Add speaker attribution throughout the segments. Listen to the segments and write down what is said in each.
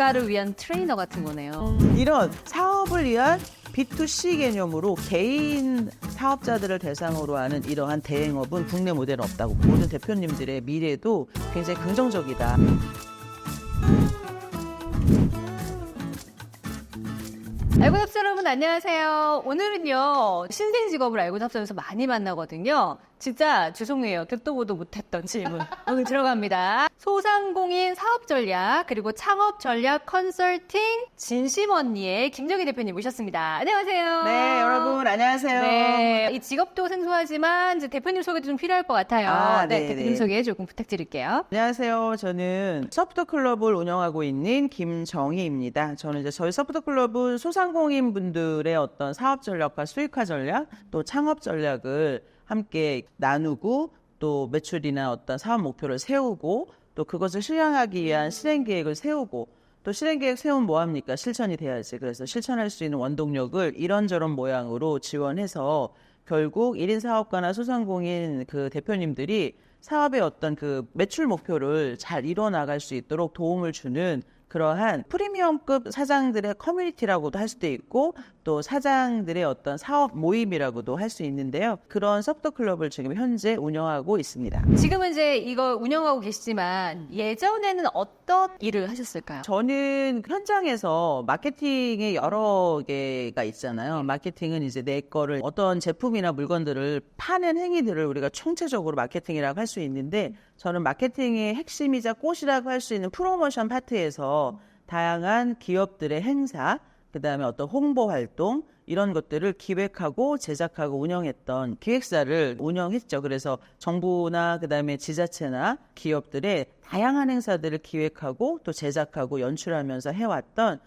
Speaker 1: 작가를 위한 트레이너 같은 거네요.
Speaker 2: 이런 사업을 위한 B2C 개념으로 개인 사업자들을 대상으로 하는 이러한 대행업은 국내 모델은 없다고. 모든 대표님들의 미래도 굉장히 긍정적이다.
Speaker 1: 알고 잡자 여러분 안녕하세요. 오늘은요 신생 직업을 알고 잡자면서 많이 만나거든요. 진짜 죄송해요. 듣도 보도 못했던 질문 오늘 들어갑니다. 소상공인 사업 전략 그리고 창업 전략 컨설팅 진심 언니의 김정희 대표님 모셨습니다. 안녕하세요.
Speaker 2: 네, 여러분 안녕하세요.
Speaker 1: 네, 이 직업도 생소하지만 이제 대표님 소개도 좀 필요할 것 같아요. 네, 대표님 소개 조금 부탁드릴게요.
Speaker 2: 안녕하세요. 저는 서프터 클럽을 운영하고 있는 김정희입니다. 저는 이제 저희 서프터 클럽은 소상공인 분들의 어떤 사업 전략과 수익화 전략, 또 창업 전략을 함께 나누고 또 매출이나 어떤 사업 목표를 세우고 또 그것을 실행하기 위한 실행 계획을 세우고 또 실행 계획 세우면 뭐합니까? 실천이 돼야지. 그래서 실천할 수 있는 원동력을 이런저런 모양으로 지원해서 결국 1인 사업가나 소상공인 그 대표님들이 사업의 어떤 그 매출 목표를 잘 이뤄나갈 수 있도록 도움을 주는 그러한 프리미엄급 사장들의 커뮤니티라고도 할 수도 있고 또 사장들의 어떤 사업 모임이라고도 할 수 있는데요. 그런 서프터 클럽을 지금 현재 운영하고 있습니다.
Speaker 1: 지금은 이제 이거 운영하고 계시지만 예전에는 어떤 일을 하셨을까요?
Speaker 2: 저는 현장에서 마케팅에 여러 개가 있잖아요. 마케팅은 이제 내 거를 어떤 제품이나 물건들을 파는 행위들을 우리가 총체적으로 마케팅이라고 할 수 있는데 저는 마케팅의 핵심이자 꽃이라고 할 수 있는 프로모션 파트에서 다양한 기업들의 행사, 그다음에 어떤 홍보 활동 이런 것들을 기획하고 제작하고 운영했던 기획사를 운영했죠. 그래서 정부나 그다음에 지자체나 기업들의 다양한 행사들을 기획하고 또 제작하고 연출하면서 해왔던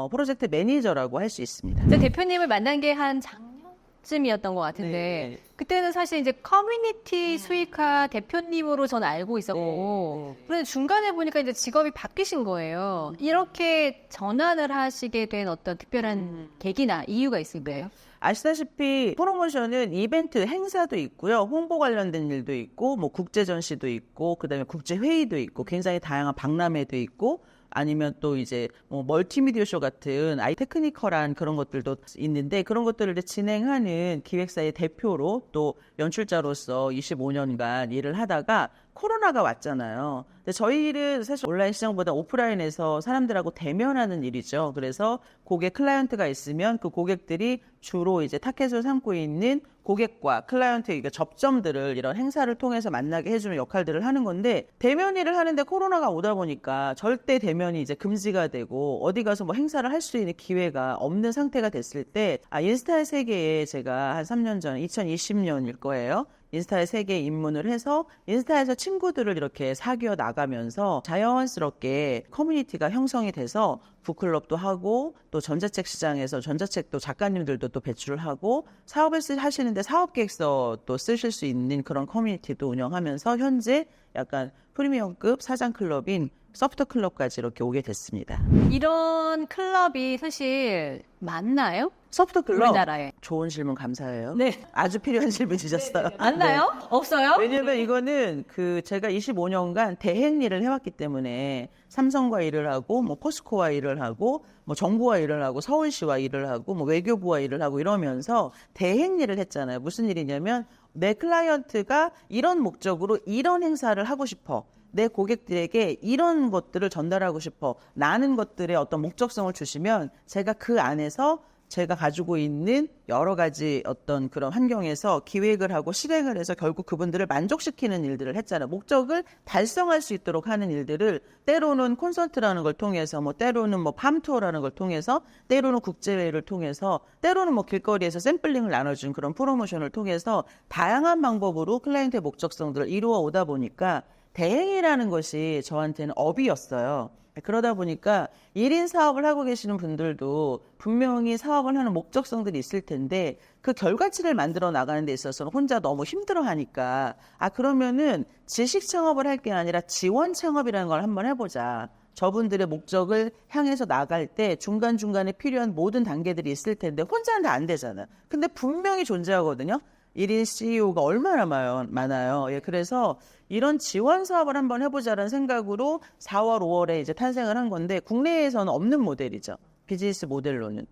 Speaker 2: 프로젝트 매니저라고 할 수 있습니다.
Speaker 1: 대표님을 만난 게 한 작년쯤이었던 것 같은데
Speaker 2: 네.
Speaker 1: 그때는 사실 이제 커뮤니티 수익화 대표님으로 저는 알고 있었고 그런데 중간에 보니까 이제 직업이 바뀌신 거예요. 이렇게 전환을 하시게 된 어떤 특별한 계기나 이유가 있을까요?
Speaker 2: 아시다시피 프로모션은 이벤트 행사도 있고요. 홍보 관련된 일도 있고 뭐 국제 전시도 있고 그다음에 국제 회의도 있고 굉장히 다양한 박람회도 있고 아니면 또 이제 뭐 멀티미디어 쇼 같은 아이 테크니컬한 그런 것들도 있는데 그런 것들을 진행하는 기획사의 대표로 또 연출자로서 25년간 일을 하다가 코로나가 왔잖아요. 근데 저희 일은 사실 온라인 시장보다 오프라인에서 사람들하고 대면하는 일이죠. 그래서 고객 클라이언트가 있으면 그 고객들이 주로 이제 타겟을 삼고 있는 고객과 클라이언트의 접점들을 이런 행사를 통해서 만나게 해주는 역할들을 하는 건데 대면 일을 하는데 코로나가 오다 보니까 절대 대면이 이제 금지가 되고 어디 가서 뭐 행사를 할 수 있는 기회가 없는 상태가 됐을 때 인스타의 세계에 제가 한 3년 전 2020년일 거예요. 인스타의 세계에 입문을 해서 인스타에서 친구들을 이렇게 사귀어 나가면서 자연스럽게 커뮤니티가 형성이 돼서 북클럽도 하고 또 전자책 시장에서 전자책도 작가님들도 또 배출을 하고 사업을 하시는데 사업계획서 또 쓰실 수 있는 그런 커뮤니티도 운영하면서 현재 약간 프리미엄급 사장 클럽인 서프터 클럽까지 이렇게 오게 됐습니다.
Speaker 1: 이런 클럽이 사실 많나요?
Speaker 2: 서프터 클럽?
Speaker 1: 우리나라에.
Speaker 2: 좋은 질문 감사해요.
Speaker 1: 네.
Speaker 2: 아주 필요한 질문 주셨어요.
Speaker 1: 많나요?
Speaker 2: 네.
Speaker 1: 없어요?
Speaker 2: 왜냐면 이거는 제가 25년간 대행 일을 해왔기 때문에 삼성과 일을 하고 뭐 포스코와 일을 하고 뭐 정부와 일을 하고 서울시와 일을 하고 뭐 외교부와 일을 하고 이러면서 대행 일을 했잖아요. 무슨 일이냐면 내 클라이언트가 이런 목적으로 이런 행사를 하고 싶어. 내 고객들에게 이런 것들을 전달하고 싶어. 라는 것들의 어떤 목적성을 주시면 제가 그 안에서 제가 가지고 있는 여러 가지 어떤 그런 환경에서 기획을 하고 실행을 해서 결국 그분들을 만족시키는 일들을 했잖아요. 목적을 달성할 수 있도록 하는 일들을 때로는 콘서트라는 걸 통해서 뭐 때로는 뭐 팜투어라는 걸 통해서 때로는 국제회의를 통해서 때로는 뭐 길거리에서 샘플링을 나눠준 그런 프로모션을 통해서 다양한 방법으로 클라이언트의 목적성들을 이루어 오다 보니까 대행이라는 것이 저한테는 업이었어요. 그러다 보니까 1인 사업을 하고 계시는 분들도 분명히 사업을 하는 목적성들이 있을 텐데 그 결과치를 만들어 나가는 데 있어서는 혼자 너무 힘들어 하니까 그러면은 지식 창업을 할 게 아니라 지원 창업이라는 걸 한번 해보자. 저분들의 목적을 향해서 나갈 때 중간중간에 필요한 모든 단계들이 있을 텐데 혼자는 다 안 되잖아. 근데 분명히 존재하거든요. 1인 CEO가 얼마나 많아요. 예, 그래서 이런 지원 사업을 한번 해보자라는 생각으로 4월, 5월에 이제 탄생을 한 건데 국내에서는 없는 모델이죠. 비즈니스 모델로는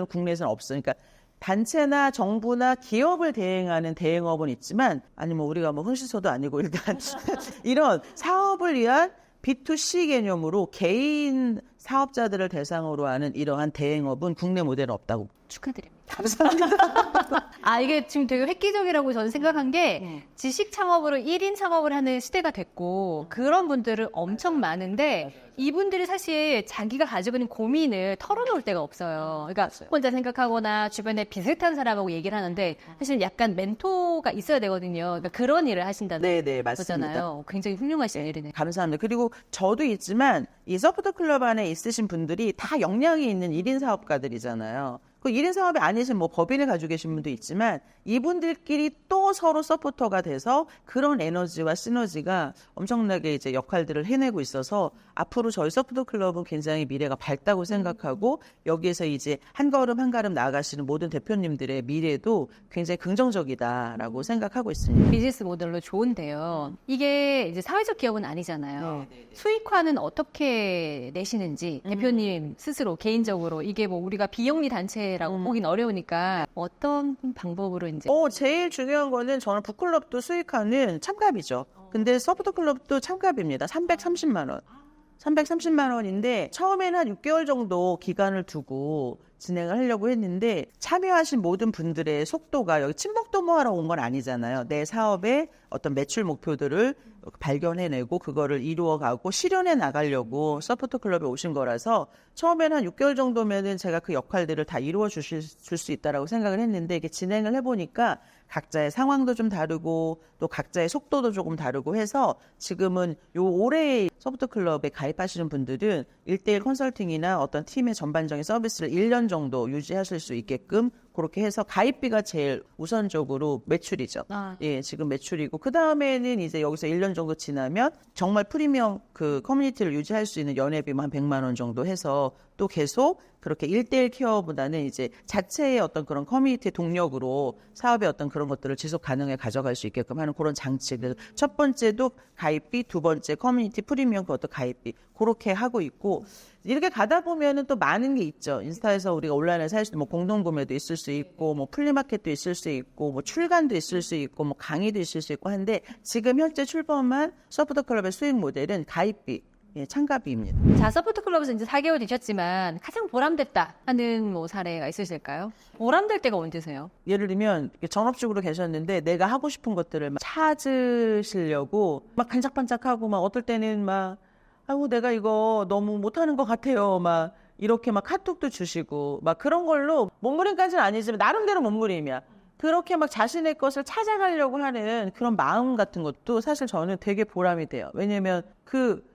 Speaker 2: 국내에서는 없어요. 그러니까 단체나 정부나 기업을 대행하는 대행업은 있지만 아니 뭐 우리가 뭐 흥신소도 아니고 일단 이런 사업을 위한 B2C 개념으로 개인 사업자들을 대상으로 하는 이러한 대행업은 국내 모델은 없다고.
Speaker 1: 축하드립니다. 아, 이게 지금 되게 획기적이라고 저는 생각한 게 지식 창업으로 1인 창업을 하는 시대가 됐고 그런 분들은 엄청 많은데 이분들이 사실 자기가 가지고 있는 고민을 털어놓을 데가 없어요. 그러니까 혼자 생각하거나 주변에 비슷한 사람하고 얘기를 하는데 사실 약간 멘토가 있어야 되거든요. 그러니까 그런 일을 하신다는
Speaker 2: 네, 맞습니다.
Speaker 1: 거잖아요. 굉장히 훌륭하신 일이네요.
Speaker 2: 감사합니다. 그리고 저도 있지만 이 서포터 클럽 안에 있으신 분들이 다 역량이 있는 1인 사업가들이잖아요. 그 1인 사업이 아니신 뭐 법인을 가지고 계신 분도 있지만 이분들끼리 또 서로 서포터가 돼서 그런 에너지와 시너지가 엄청나게 이제 역할들을 해내고 있어서 앞으로 저희 서포터 클럽은 굉장히 미래가 밝다고 생각하고 여기에서 이제 한 걸음 한 걸음 나아가시는 모든 대표님들의 미래도 굉장히 긍정적이다라고 생각하고 있습니다.
Speaker 1: 비즈니스 모델로 좋은데요. 이게 이제 사회적 기업은 아니잖아요. 수익화는 어떻게 내시는지 대표님 스스로 개인적으로 이게 뭐 우리가 비영리 단체라고 보긴 어려우니까 어떤 방법으로 이제
Speaker 2: 제일 중요한 거는 저는 북클럽도 수익화는 참가비죠. 근데 서포터 클럽도 참가비입니다. 330만 원. 330만 원인데 처음에는 한 6개월 정도 기간을 두고 진행을 하려고 했는데 참여하신 모든 분들의 속도가 여기 친목도모하러 온 건 아니잖아요. 내 사업의 어떤 매출 목표들을 발견해내고 그거를 이루어가고 실현해 나가려고 서포터 클럽에 오신 거라서 처음에는 한 6개월 정도면은 제가 그 역할들을 다 이루어 줄 수 있다라고 생각을 했는데 이게 진행을 해보니까 각자의 상황도 좀 다르고 또 각자의 속도도 조금 다르고 해서 지금은 요 올해 서포터 클럽에 가입하시는 분들은 1대1 컨설팅이나 어떤 팀의 전반적인 서비스를 1년 정도 유지하실 수 있게끔 그렇게 해서 가입비가 제일 우선적으로 매출이죠. 예, 지금 매출이고 그 다음에는 이제 여기서 1년 정도 지나면 정말 프리미엄 그 커뮤니티를 유지할 수 있는 연회비만 한 100만 원 정도 해서 또 계속 그렇게 1대1 케어보다는 이제 자체의 어떤 그런 커뮤니티 동력으로 사업의 어떤 그런 것들을 지속 가능하게 가져갈 수 있게끔 하는 그런 장치. 그래서 첫 번째도 가입비, 두 번째 커뮤니티 프리미엄 그것도 가입비. 그렇게 하고 있고 이렇게 가다 보면은 또 많은 게 있죠. 인스타에서 우리가 온라인에서 할 수 있는 뭐 공동구매도 있을 수 있고 뭐 플리마켓도 있을 수 있고 뭐 출간도 있을 수 있고 뭐 강의도 있을 수 있고 한데 지금 현재 출범한 서포터 클럽의 수익 모델은 가입비. 예, 참가비입니다.
Speaker 1: 자, 서포트 클럽에서 이제 4개월 되셨지만 가장 보람됐다 하는 뭐 사례가 있으실까요? 보람될 때가 언제세요?
Speaker 2: 예를 들면 전업주부로 계셨는데 내가 하고 싶은 것들을 막 찾으시려고 막 반짝반짝하고 막 어떨 때는 막 아이고 내가 이거 너무 못하는 것 같아요. 막 이렇게 막 카톡도 주시고 막 그런 걸로 몸부림까지는 아니지만 나름대로 몸부림이야. 그렇게 막 자신의 것을 찾아가려고 하는 그런 마음 같은 것도 사실 저는 되게 보람이 돼요. 왜냐면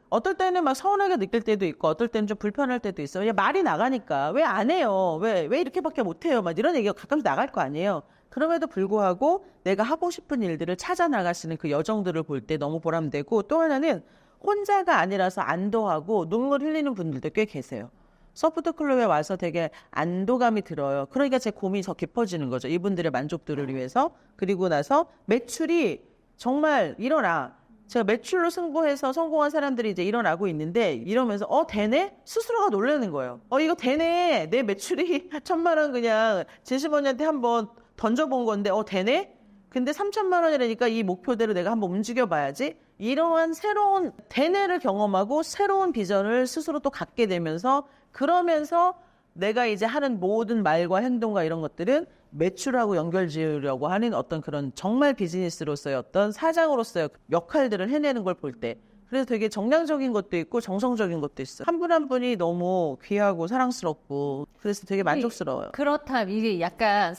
Speaker 2: 어떨 때는 막 서운하게 느낄 때도 있고 어떨 때는 좀 불편할 때도 있어요. 그냥 말이 나가니까 왜 안 해요? 왜 이렇게밖에 못 해요? 막 이런 얘기가 가끔씩 나갈 거 아니에요. 그럼에도 불구하고 내가 하고 싶은 일들을 찾아 나가시는 그 여정들을 볼 때 너무 보람되고 또 하나는 혼자가 아니라서 안도하고 눈물 흘리는 분들도 꽤 계세요. 서포터 클럽에 와서 되게 안도감이 들어요. 그러니까 제 고민이 더 깊어지는 거죠. 이분들의 만족도를 위해서. 그리고 나서 매출이 정말 일어나. 제가 매출로 승부해서 성공한 사람들이 이제 일어나고 있는데 이러면서 되네? 스스로가 놀라는 거예요. 이거 되네? 내 매출이 1,000만 원 그냥 제시머니한테 한번 던져본 건데 되네? 근데 3,000만 원이라니까 이 목표대로 내가 한번 움직여봐야지. 이러한 새로운 대뇌를 경험하고 새로운 비전을 스스로 또 갖게 되면서 그러면서 내가 이제 하는 모든 말과 행동과 이런 것들은 매출하고 연결 지으려고 하는 어떤 그런 정말 비즈니스로서의 어떤 사장으로서의 역할들을 해내는 걸 볼 때 그래서 되게 정량적인 것도 있고 정성적인 것도 있어요. 한 분 한 분이 너무 귀하고 사랑스럽고 그래서 되게 만족스러워요.
Speaker 1: 그렇다면 이게 약간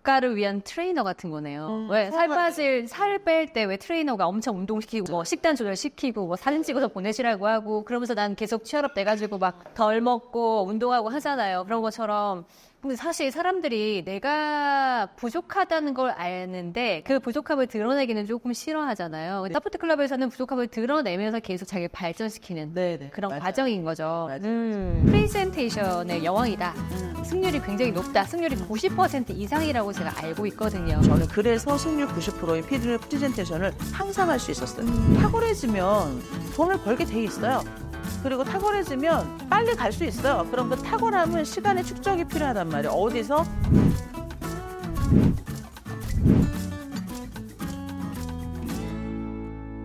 Speaker 1: 사업가를 위한 트레이너 같은 거네요. 왜 살 뺄 때 왜 트레이너가 엄청 운동시키고 뭐 식단 조절시키고 뭐 사진 찍어서 보내시라고 하고 그러면서 난 계속 취업돼가지고 막 덜 먹고 운동하고 하잖아요. 그런 것처럼 근데 사실 사람들이 내가 부족하다는 걸 아는데 그 부족함을 드러내기는 조금 싫어하잖아요. 서포트 클럽에서는 부족함을 드러내면서 계속 자기를 발전시키는
Speaker 2: 네네.
Speaker 1: 그런
Speaker 2: 맞아요.
Speaker 1: 과정인 거죠.
Speaker 2: 맞아요.
Speaker 1: 프레젠테이션의 여왕이다. 승률이 굉장히 높다. 승률이 90% 이상이라고 제가 알고 있거든요.
Speaker 2: 저는 그래서 승률 90%인 피드백 프레젠테이션을 항상 할 수 있었어요. 탁월해지면 돈을 벌게 돼 있어요. 그리고 탁월해지면 빨리 갈 수 있어요. 그럼 그 탁월함은 시간의 축적이 필요하단 말이에요. 어디서?